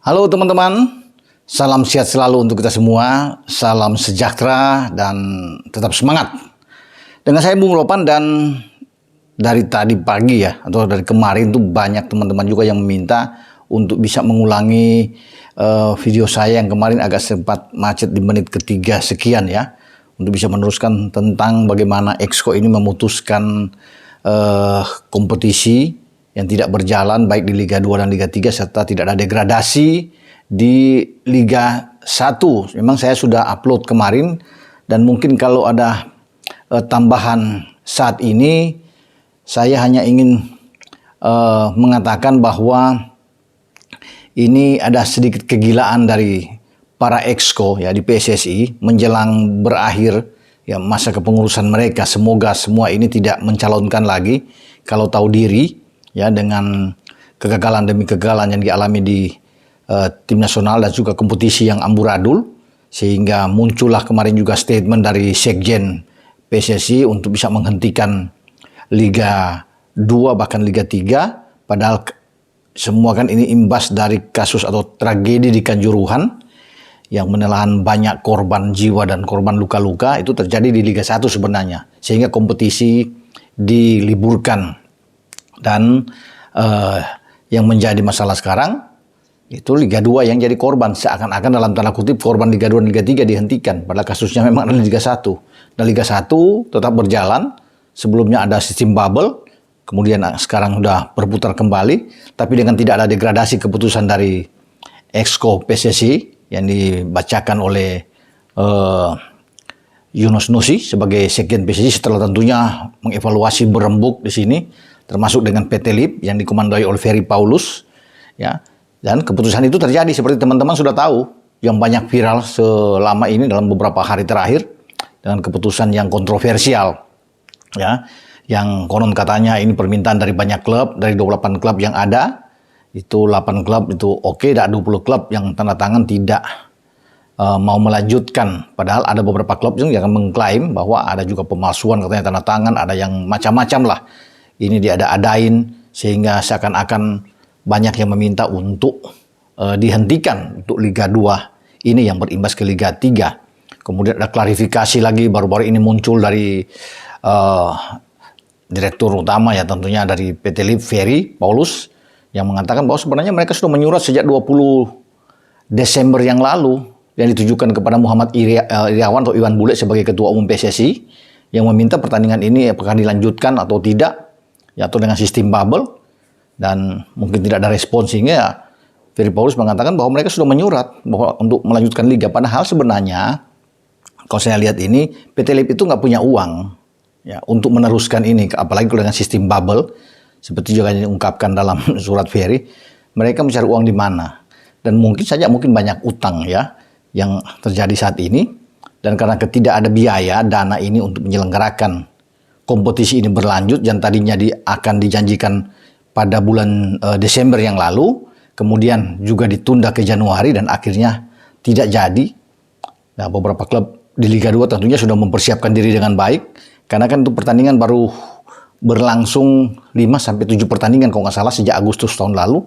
Halo teman-teman, salam sehat selalu untuk kita semua, salam sejahtera dan tetap semangat. Dengan saya Bung Ropan, dan dari tadi pagi ya, atau dari kemarin tuh banyak teman-teman juga yang meminta untuk bisa mengulangi video saya yang kemarin agak sempat macet di menit ketiga sekian ya. Untuk bisa meneruskan tentang bagaimana Exco ini memutuskan kompetisi yang tidak berjalan baik di Liga 2 dan Liga 3 serta tidak ada degradasi di Liga 1. Memang saya sudah upload kemarin dan mungkin kalau ada tambahan saat ini, saya hanya ingin mengatakan bahwa ini ada sedikit kegilaan dari para Exco ya di PSSI menjelang berakhir ya masa kepengurusan mereka. Semoga semua ini tidak mencalonkan lagi kalau tahu diri ya, dengan kegagalan demi kegagalan yang dialami di tim nasional dan juga kompetisi yang amburadul, sehingga muncullah kemarin juga statement dari Sekjen PSSI untuk bisa menghentikan Liga 2 bahkan Liga 3, padahal semua kan ini imbas dari kasus atau tragedi di Kanjuruhan yang menelan banyak korban jiwa dan korban luka-luka. Itu terjadi di Liga 1 sebenarnya, sehingga kompetisi diliburkan. Dan yang menjadi masalah sekarang itu Liga 2 yang jadi korban, seakan-akan dalam tanda kutip korban Liga 2 dan Liga 3 dihentikan, padahal kasusnya memang ada di Liga 1. Dan Liga 1 tetap berjalan, sebelumnya ada sistem bubble, kemudian sekarang sudah berputar kembali, tapi dengan tidak ada degradasi keputusan dari Exco PSSI yang dibacakan oleh Yunus Nusi sebagai Sekjen PSSI setelah tentunya mengevaluasi berembuk di sini, termasuk dengan PT LIP yang dikomandoi oleh Ferry Paulus ya. Dan keputusan itu terjadi seperti teman-teman sudah tahu, yang banyak viral selama ini dalam beberapa hari terakhir, dengan keputusan yang kontroversial ya, yang konon katanya ini permintaan dari banyak klub, dari 28 klub yang ada itu 8 klub itu oke, dan 20 klub yang tanda tangan tidak mau melanjutkan. Padahal ada beberapa klub yang mengklaim bahwa ada juga pemalsuan, katanya tanda tangan, ada yang macam-macam lah. Ini diada-adain sehingga seakan-akan banyak yang meminta untuk dihentikan untuk Liga 2 ini yang berimbas ke Liga 3. Kemudian ada klarifikasi lagi baru-baru ini muncul dari Direktur Utama ya tentunya dari PT LIP Ferry Paulus, yang mengatakan bahwa sebenarnya mereka sudah menyurat sejak 20 Desember yang lalu yang ditujukan kepada Muhammad Iriawan atau Iwan Bule sebagai Ketua Umum PSSI, yang meminta pertandingan ini apakah dilanjutkan atau tidak ya, atau dengan sistem bubble, dan mungkin tidak ada respons, sehingga Ferry Paulus mengatakan bahwa mereka sudah menyurat bahwa untuk melanjutkan liga. Padahal sebenarnya kalau saya lihat ini PT LIP itu nggak punya uang ya untuk meneruskan ini, apalagi dengan sistem bubble seperti juga yang diungkapkan dalam surat Ferry. Mereka mencari uang di mana, dan mungkin banyak utang ya yang terjadi saat ini, dan karena tidak ada biaya dana ini untuk menyelenggarakan kompetisi ini berlanjut yang tadinya akan dijanjikan pada bulan Desember yang lalu, kemudian juga ditunda ke Januari dan akhirnya tidak jadi. Nah, beberapa klub di Liga 2 tentunya sudah mempersiapkan diri dengan baik, karena kan untuk pertandingan baru berlangsung 5-7 pertandingan kalau nggak salah sejak Agustus tahun lalu,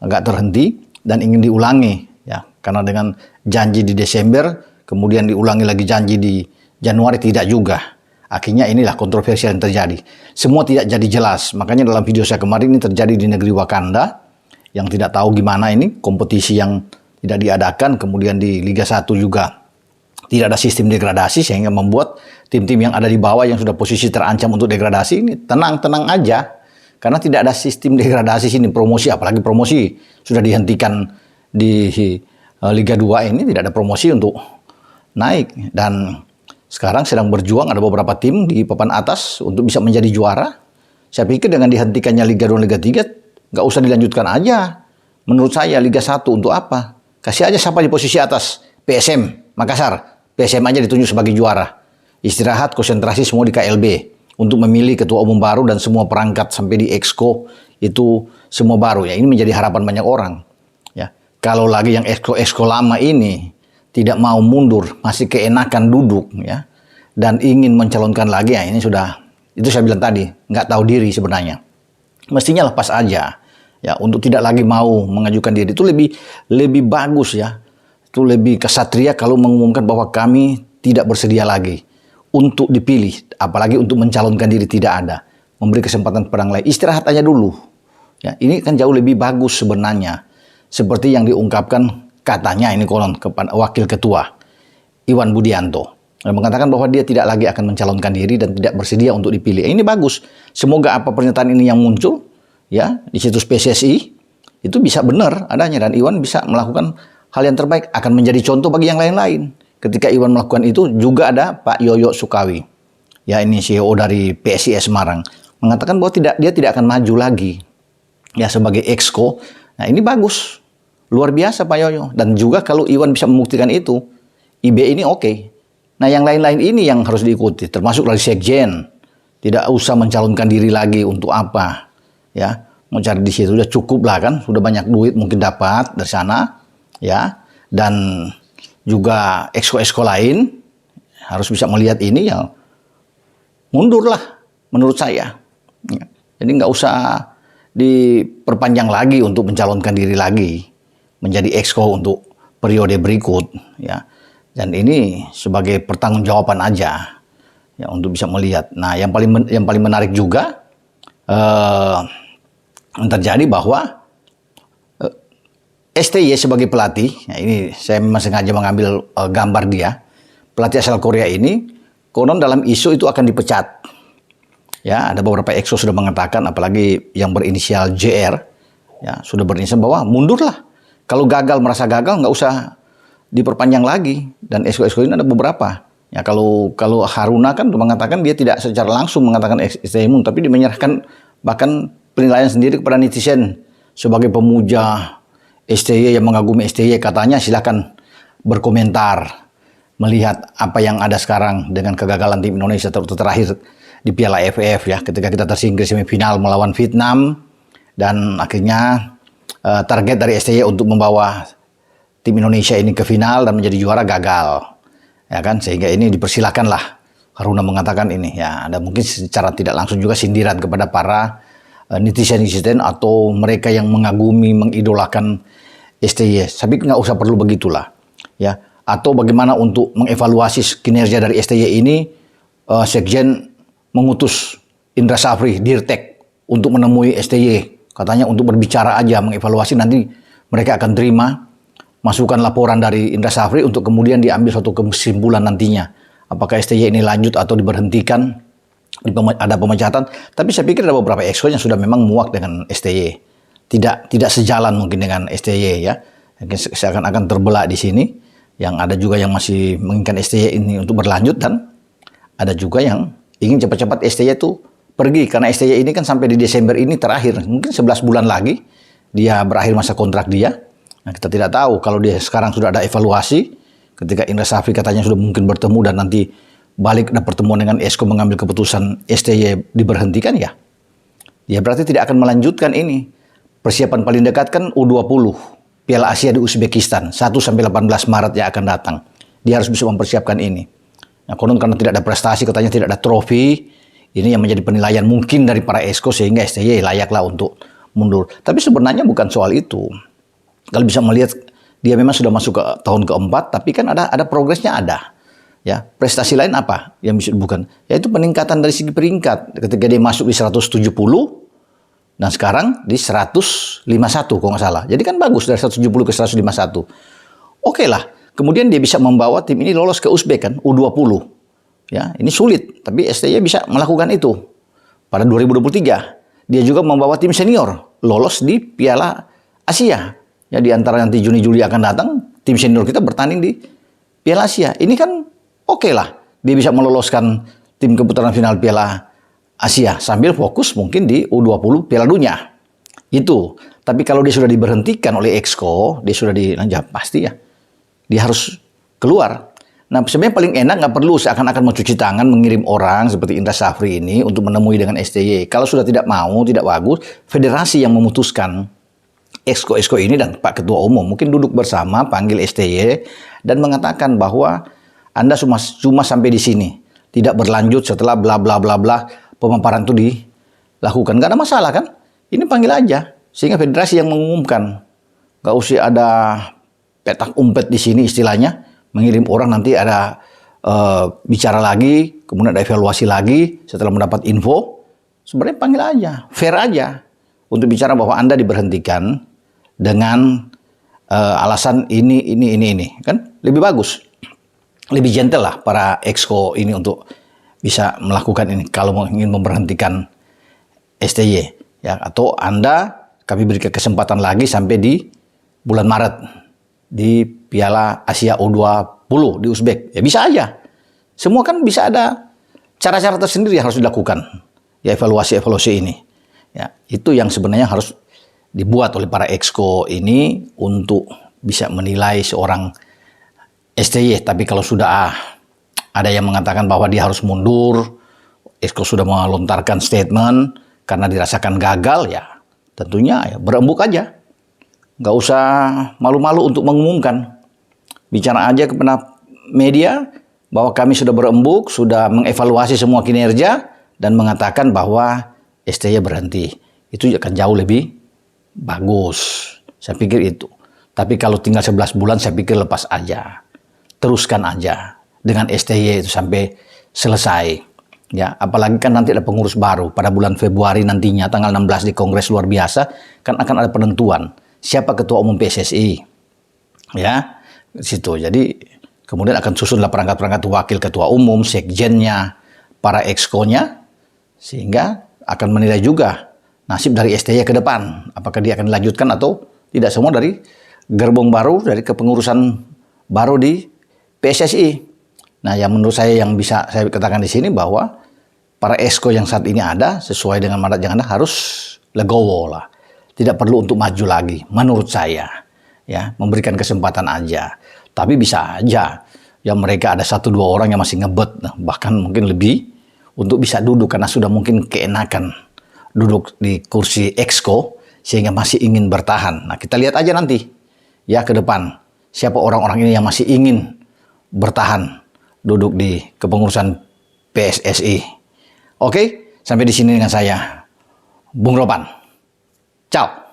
agak terhenti dan ingin diulangi ya, karena dengan janji di Desember kemudian diulangi lagi janji di Januari tidak juga. Akhirnya inilah kontroversi yang terjadi. Semua tidak jadi jelas. Makanya dalam video saya kemarin ini terjadi di negeri Wakanda, yang tidak tahu gimana ini kompetisi yang tidak diadakan. Kemudian di Liga 1 juga tidak ada sistem degradasi, sehingga membuat tim-tim yang ada di bawah yang sudah posisi terancam untuk degradasi ini tenang-tenang aja. Karena tidak ada sistem degradasi sini, promosi, apalagi promosi sudah dihentikan di Liga 2 ini, tidak ada promosi untuk naik. Dan sekarang sedang berjuang ada beberapa tim di papan atas untuk bisa menjadi juara. Saya pikir dengan dihentikannya Liga 2 dan Liga 3 nggak usah dilanjutkan aja. Menurut saya Liga 1 untuk apa? Kasih aja siapa di posisi atas. PSM Makassar, PSM aja ditunjuk sebagai juara. Istirahat, konsentrasi semua di KLB untuk memilih ketua umum baru dan semua perangkat sampai di Exco itu semua baru ya. Ini menjadi harapan banyak orang ya. Kalau lagi yang Exco lama ini tidak mau mundur, masih keenakan duduk ya, dan ingin mencalonkan lagi ya, ini sudah, itu saya bilang tadi, nggak tahu diri sebenarnya. Mestinya lepas aja Ya, untuk tidak lagi mau mengajukan diri itu lebih bagus ya. Itu lebih kesatria kalau mengumumkan bahwa kami tidak bersedia lagi untuk dipilih, apalagi untuk mencalonkan diri tidak ada. Memberi kesempatan kepada yang lain, istirahat aja dulu. Ya, ini kan jauh lebih bagus sebenarnya. Seperti yang diungkapkan katanya ini konon kepada Wakil Ketua Iwan Budianto. Yang mengatakan bahwa dia tidak lagi akan mencalonkan diri dan tidak bersedia untuk dipilih. Ini bagus. Semoga apa pernyataan ini yang muncul ya di situs PSSI itu bisa benar adanya dan Iwan bisa melakukan hal yang terbaik, akan menjadi contoh bagi yang lain-lain. Ketika Iwan melakukan itu juga ada Pak Yoyo Sukawi. Ya, ini CEO dari PSIS Semarang mengatakan bahwa dia tidak akan maju lagi ya sebagai exco. Nah, ini bagus. Luar biasa Pak Yoyo, dan juga kalau Iwan bisa membuktikan itu, IB ini oke. Nah, yang lain-lain ini yang harus diikuti, termasuk dari Sekjen. Tidak usah mencalonkan diri lagi untuk apa. Ya, mau cari di situ sudah cukup lah kan, sudah banyak duit mungkin dapat dari sana. Ya, dan juga exco-exco lain harus bisa melihat ini ya, mundurlah menurut saya. Ya, jadi nggak usah diperpanjang lagi untuk mencalonkan diri lagi menjadi exco untuk periode berikut. Ya. Dan ini sebagai pertanggungjawaban aja ya untuk bisa melihat. Nah, yang paling menarik juga terjadi bahwa STY sebagai pelatih, ya ini saya memang sengaja mengambil gambar dia, pelatih asal Korea ini konon dalam isu itu akan dipecat. Ya, ada beberapa exco sudah mengatakan, apalagi yang berinisial JR, ya sudah berinisial bahwa mundurlah. Kalau merasa gagal nggak usah diperpanjang lagi. Dan exco-exco ini ada beberapa. Ya, kalau Haruna kan mengatakan dia tidak secara langsung mengatakan STY mundur, tapi dia menyerahkan bahkan penilaian sendiri kepada netizen sebagai pemuja STY yang mengagumi STY, katanya silakan berkomentar melihat apa yang ada sekarang dengan kegagalan tim Indonesia terakhir di Piala AFF ya, ketika kita tersingkir semifinal melawan Vietnam dan akhirnya target dari STY untuk membawa tim Indonesia ini ke final dan menjadi juara gagal, ya kan? Sehingga ini dipersilakanlah Haruna mengatakan ini, ya ada mungkin secara tidak langsung juga sindiran kepada para netizen atau mereka yang mengagumi, mengidolakan STY. Tapi nggak usah perlu begitulah, ya. Atau bagaimana untuk mengevaluasi kinerja dari STY ini, Sekjen mengutus Indra Safri, Dirtek, untuk menemui STY, katanya untuk berbicara aja, mengevaluasi, nanti mereka akan terima masukan laporan dari Indra Safri untuk kemudian diambil suatu kesimpulan nantinya. Apakah STY ini lanjut atau diberhentikan, ada pemecatan. Tapi saya pikir ada beberapa exco yang sudah memang muak dengan STY. Tidak sejalan mungkin dengan STY ya. Seakan-akan terbelah di sini. Yang ada juga yang masih menginginkan STY ini untuk berlanjut, dan ada juga yang ingin cepat-cepat STY itu pergi. Karena STY ini kan sampai di Desember ini terakhir. Mungkin 11 bulan lagi dia berakhir masa kontrak dia. Nah, kita tidak tahu kalau dia sekarang sudah ada evaluasi, ketika Indra Safri katanya sudah mungkin bertemu dan nanti balik ada pertemuan dengan Esko mengambil keputusan STY diberhentikan ya. Dia berarti tidak akan melanjutkan ini. Persiapan paling dekat kan U20, Piala Asia di Uzbekistan, 1-18 Maret yang akan datang. Dia harus bisa mempersiapkan ini. Nah, konon karena tidak ada prestasi, katanya tidak ada trofi, ini yang menjadi penilaian mungkin dari para Esko sehingga STY layaklah untuk mundur. Tapi sebenarnya bukan soal itu. Kalau bisa melihat dia memang sudah masuk ke tahun keempat, tapi kan ada progresnya ada. Ya, prestasi lain apa yang bisa bukan? Yaitu peningkatan dari segi peringkat. Ketika dia masuk di 170 dan sekarang di 151 kalau nggak salah. Jadi kan bagus dari 170 ke 151. Oke lah. Kemudian dia bisa membawa tim ini lolos ke Uzbek kan, U20. Ya, ini sulit, tapi STY bisa melakukan itu. Pada 2023, dia juga membawa tim senior lolos di Piala Asia. Ya, di antara nanti Juni-Juli akan datang, tim senior kita bertanding di Piala Asia. Ini kan oke lah, dia bisa meloloskan tim ke putaran final Piala Asia sambil fokus mungkin di U20 Piala Dunia. Itu. Tapi kalau dia sudah diberhentikan oleh Exco, dia sudah pasti ya, dia harus keluar. Nah, sebenarnya paling enak nggak perlu seakan-akan mencuci tangan, mengirim orang seperti Indra Safri ini untuk menemui dengan STY. Kalau sudah tidak mau, tidak bagus, federasi yang memutuskan. Exco ini dan Pak Ketua Umum mungkin duduk bersama, panggil STY dan mengatakan bahwa Anda cuma sampai di sini, tidak berlanjut setelah bla bla bla bla pemaparan itu dilakukan. Gak ada masalah kan? Ini panggil aja Sehingga federasi yang mengumumkan. Nggak usah ada petak umpet di sini istilahnya, mengirim orang nanti ada bicara lagi, kemudian ada evaluasi lagi setelah mendapat info. Sebenarnya panggil aja, fair aja untuk bicara bahwa Anda diberhentikan dengan alasan ini, kan lebih bagus, lebih gentle lah para exco ini untuk bisa melakukan ini kalau ingin memberhentikan STY, ya, atau Anda kami berikan kesempatan lagi sampai di bulan Maret di Piala Asia U20 di Uzbek, ya bisa aja. Semua kan bisa ada cara-cara tersendiri yang harus dilakukan, ya, evaluasi ini, ya, itu yang sebenarnya harus dibuat oleh para exco ini untuk bisa menilai seorang STY. Tapi kalau sudah ada yang mengatakan bahwa dia harus mundur, exco sudah melontarkan statement karena dirasakan gagal, ya tentunya ya berembuk aja. Nggak usah malu-malu untuk mengumumkan. Bicara aja kepada media bahwa kami sudah berembuk, sudah mengevaluasi semua kinerja dan mengatakan bahwa STY berhenti. Itu akan jauh lebih bagus. Saya pikir itu. Tapi kalau tinggal 11 bulan saya pikir lepas aja. Teruskan aja dengan STY itu sampai selesai. Ya, apalagi kan nanti ada pengurus baru pada bulan Februari nantinya tanggal 16 di Kongres luar biasa kan akan ada penentuan siapa ketua umum PSSI. Ya, di situ. Jadi kemudian akan susunlah perangkat-perangkat wakil ketua umum, sekjennya, para exco-nya, sehingga akan menilai juga nasib dari STY ke depan. Apakah dia akan dilanjutkan atau tidak, semua dari gerbong baru, dari kepengurusan baru di PSSI. Nah, yang menurut saya yang bisa saya katakan di sini bahwa para exco yang saat ini ada sesuai dengan mandat yang ada harus legowo lah. Tidak perlu untuk maju lagi, menurut saya. Ya, memberikan kesempatan aja. Tapi bisa aja ya mereka ada 1-2 orang yang masih ngebet, bahkan mungkin lebih untuk bisa duduk karena sudah mungkin keenakan duduk di kursi exco sehingga masih ingin bertahan. Nah, kita lihat aja nanti ya ke depan siapa orang-orang ini yang masih ingin bertahan duduk di kepengurusan PSSI. Oke, sampai di sini dengan saya, Bung Ropan. Ciao.